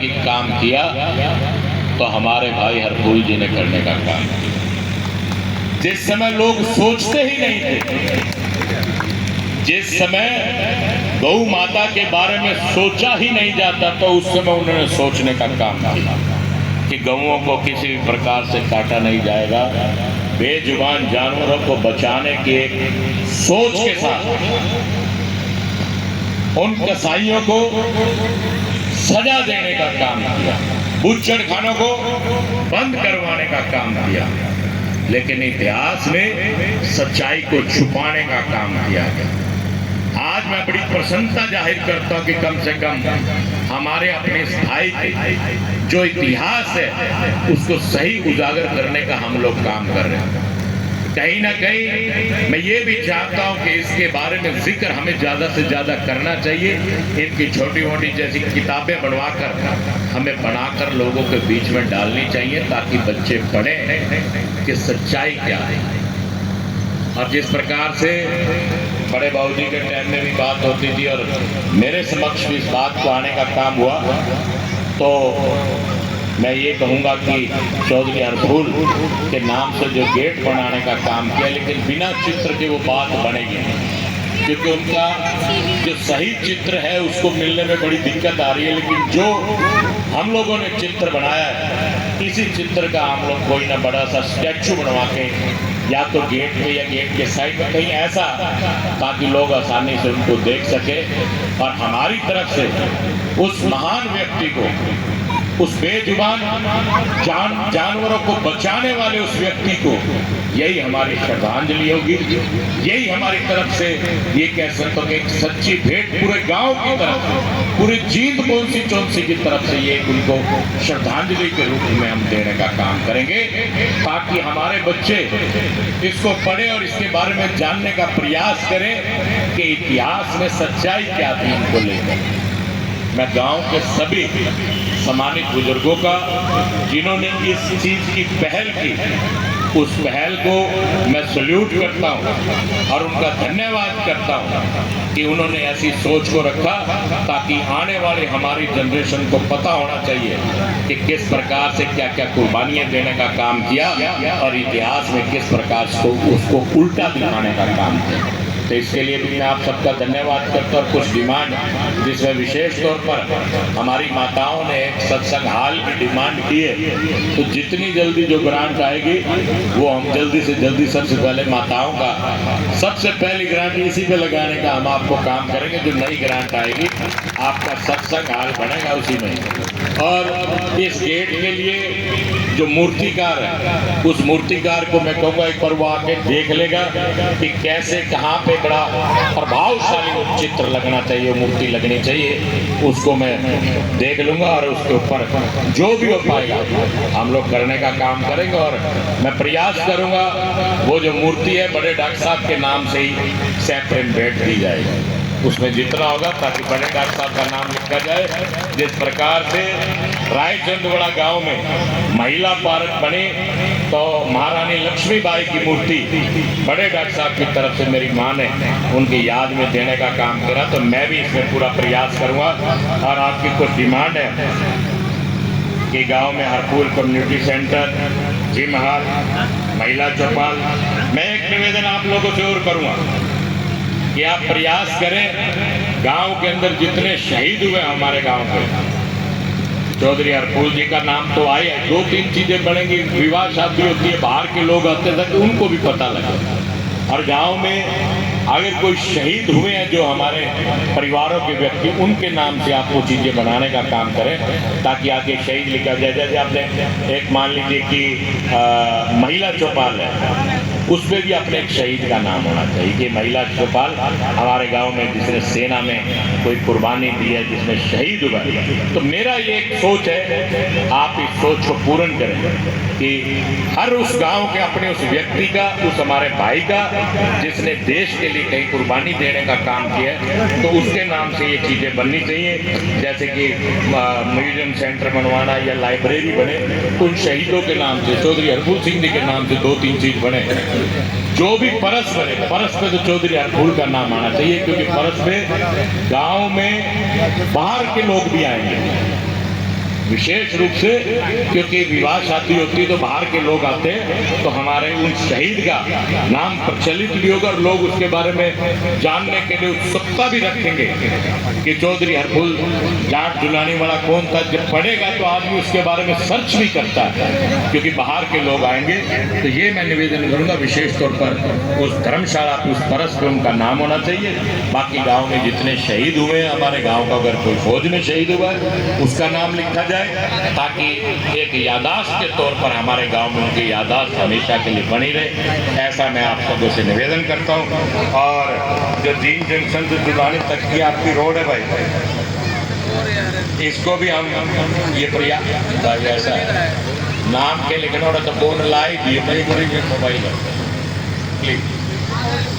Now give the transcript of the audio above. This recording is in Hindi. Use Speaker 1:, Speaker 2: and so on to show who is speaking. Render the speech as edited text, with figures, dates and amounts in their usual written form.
Speaker 1: की काम किया तो हमारे भाई हरफूल जी ने करने का काम किया। जिस समय लोग सोचते ही नहीं थे, जिस समय गौ माता के बारे में सोचा ही नहीं जाता, तो उस समय उन्होंने सोचने का काम किया कि गौओं को किसी भी प्रकार से काटा नहीं जाएगा। बेजुबान जानवरों को बचाने की एक सोच के साथ उन कसाईयों को सजा देने का काम किया, बुच्चड़ खानों को बंद करवाने का काम किया, लेकिन इतिहास में सच्चाई को छुपाने का काम किया गया। आज मैं बड़ी प्रसन्नता जाहिर करता हूं कि कम से कम हमारे अपने भाई के जो इतिहास है उसको सही उजागर करने का हम लोग काम कर रहे हैं। कहीं ना कहीं मैं ये भी चाहता हूं कि इसके बारे में जिक्र हमें ज़्यादा से ज़्यादा करना चाहिए। इनकी छोटी मोटी जैसी किताबें बनवाकर हमें बनाकर लोगों के बीच में डालनी चाहिए, ताकि बच्चे पढ़ें कि सच्चाई क्या है। और जिस प्रकार से बड़े बाबूजी के टाइम में भी बात होती थी और मेरे समक्ष भी इस बात को आने का काम हुआ, तो मैं ये कहूँगा कि चौधरी हरफूल के नाम से जो गेट बनाने का काम किया, लेकिन बिना चित्र के वो बात बनेगी नहीं, क्योंकि उनका जो सही चित्र है उसको मिलने में बड़ी दिक्कत आ रही है। लेकिन जो हम लोगों ने चित्र बनाया है, इसी चित्र का हम लोग कोई ना बड़ा सा स्टैचू बनवा के या तो गेट पे या गेट के साइड में कहीं ऐसा, ताकि लोग आसानी से उनको देख सके और हमारी तरफ से उस महान व्यक्ति को, उस बेजुबान जानवरों को बचाने वाले उस व्यक्ति को, यही हमारी श्रद्धांजलि होगी। यही हमारी तरफ से ये कह सकते हो कि एक सच्ची भेंट पूरे गांव की तरफ से, पूरी जींद कौनसी चौंसी की तरफ से ये उनको श्रद्धांजलि के रूप में हम देने का काम करेंगे, ताकि हमारे बच्चे इसको पढ़ें और इसके बारे में जानने का प्रयास करें कि इतिहास में सच्चाई क्या थी इनको लेकर। मैं गांव के सभी सम्मानित बुजुर्गों का, जिन्होंने इस चीज की पहल की, उस पहल को मैं सल्यूट करता हूं और उनका धन्यवाद करता हूं कि उन्होंने ऐसी सोच को रखा, ताकि आने वाले हमारी जनरेशन को पता होना चाहिए कि किस प्रकार से क्या क्या कुर्बानियां देने का काम किया और इतिहास में किस प्रकार से उसको उल्टा दिखाने का काम किया। तो इसके लिए भी मैं आप सबका धन्यवाद करता हूँ। कुछ डिमांड जिसमें विशेष तौर पर हमारी माताओं ने एक सत्संग हाल की डिमांड की है, तो जितनी जल्दी जो ग्रांट आएगी वो हम जल्दी से जल्दी सबसे पहले माताओं का सबसे पहली ग्रांट इसी पे लगाने का हम आपको काम करेंगे। जो नई ग्रांट आएगी आपका सत्संग हाल बनेगा उसी में। और इस गेट के लिए जो मूर्तिकार है, उस मूर्तिकार को मैं कहूँगा एक बार वो आके देख लेगा कि कैसे कहाँ पे बड़ा प्रभावशाली वो चित्र लगना चाहिए, मूर्ति लगनी चाहिए, उसको मैं देख लूँगा और उसके ऊपर जो भी हो पाएगा हम लोग करने का काम करेंगे। और मैं प्रयास करूँगा वो जो मूर्ति है बड़े डॉक्टर साहब के नाम से ही सेपरेट भेंट दी जाएगी, उसमें जितना होगा, ताकि बड़े डॉक्टर साहब का नाम लिखा जाए। जिस प्रकार से रायचंदवाड़ा गांव में महिला पार्क बने, तो महारानी लक्ष्मीबाई की मूर्ति बड़े डॉक्टर साहब की तरफ से मेरी मां ने उनकी याद में देने का काम करा, तो मैं भी इसमें पूरा प्रयास करूंगा। और आपकी कुछ डिमांड है कि गांव में Harphool community centre, gym hall, महिला चौपाल, मैं एक निवेदन आप लोगों से और करूँगा कि आप प्रयास करें, गांव के अंदर जितने शहीद हुए हमारे गांव के, चौधरी हरफूल जी का नाम तो आया है, 2-3 चीजें बढ़ेंगी, विवाह शादी होती है, बाहर के लोग आते थे, उनको भी पता लगे। और गांव में अगर कोई शहीद हुए हैं जो हमारे परिवारों के व्यक्ति, उनके नाम से आप वो चीज़ें बनाने का काम करें, ताकि आगे शहीद लिखा जाए। जैसे आपने एक मान लीजिए कि महिला चौपाल है, उस पर भी अपने एक शहीद का नाम होना चाहिए कि महिला चौपाल हमारे गांव में जिसने सेना में कोई कुर्बानी दी है, जिसमें शहीद हुआ है। तो मेरा ये एक सोच है, आप इस सोच को पूर्ण करें कि हर उस गांव के अपने उस व्यक्ति का, उस हमारे भाई का जिसने देश के लिए कहीं कुर्बानी देने का काम किया है, तो उसके नाम से ये चीज़ें बननी चाहिए। जैसे कि म्यूजियम सेंटर बनवाना या लाइब्रेरी बने, उन शहीदों के नाम से, चौधरी हरफूल सिंह जी के नाम से 2-3 चीज़ बने। जो भी परस बने, परस पे तो चौधरी हरफूल का नाम आना चाहिए, क्योंकि परस पे गांव में बाहर के लोग भी आएंगे, विशेष रूप से, क्योंकि विवाह शादी होती है तो बाहर के लोग आते हैं, तो हमारे उन शहीद का नाम प्रचलित भी होगा और लोग उसके बारे में जानने के लिए उत्सुकता भी रखेंगे कि चौधरी हरफुल जाट झुलानी वाला कौन था। जब पढ़ेगा तो आदमी उसके बारे में सर्च भी करता है, क्योंकि बाहर के लोग आएंगे। तो ये मैं निवेदन करूंगा विशेष तौर पर उस धर्मशाला उस परस पे उनका नाम होना चाहिए। बाकी गांव में जितने शहीद हुए हैं, हमारे गांव का अगर कोई फौज में शहीद हुआ है उसका नाम लिखा जाए, ताकि एक यादाश्त के तौर पर हमारे गांव में उनकी यादाश्त हमेशा के लिए बनी रहे। ऐसा मैं आप सबों से निवेदन करता हूं। और जो दीन जंक्शन से दुलानी तक की आपकी रोड है भाई, इसको भी हम ये प्रयास ऐसा नाम के लिखना तो बोर्ड लाई दिए मोबाइल प्लीज।